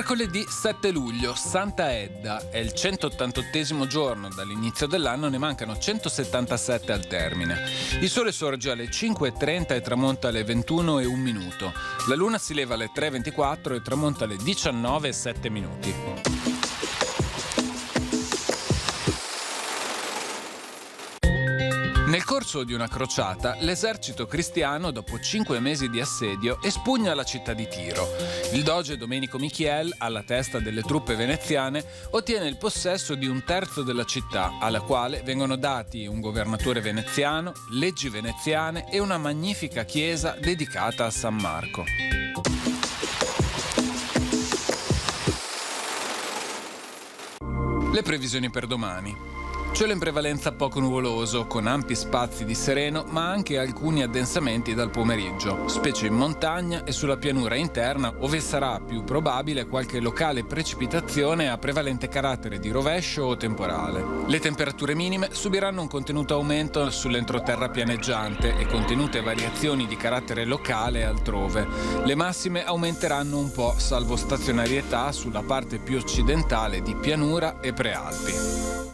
Mercoledì 7 luglio, Santa Edda, è il 188° giorno dall'inizio dell'anno, ne mancano 177 al termine. Il sole sorge alle 5:30 e tramonta alle 21:01. La luna si leva alle 3:24 e tramonta alle 19:07. Nel corso di una crociata, l'esercito cristiano, dopo 5 mesi di assedio, espugna la città di Tiro. Il doge Domenico Michiel, alla testa delle truppe veneziane, ottiene il possesso di 1/3 della città, alla quale vengono dati un governatore veneziano, leggi veneziane e una magnifica chiesa dedicata a San Marco. Le previsioni per domani. Cielo in prevalenza poco nuvoloso, con ampi spazi di sereno, ma anche alcuni addensamenti dal pomeriggio, specie in montagna e sulla pianura interna, ove sarà più probabile qualche locale precipitazione a prevalente carattere di rovescio o temporale. Le temperature minime subiranno un contenuto aumento sull'entroterra pianeggiante e contenute variazioni di carattere locale altrove. Le massime aumenteranno un po', salvo stazionarietà sulla parte più occidentale di pianura e prealpi.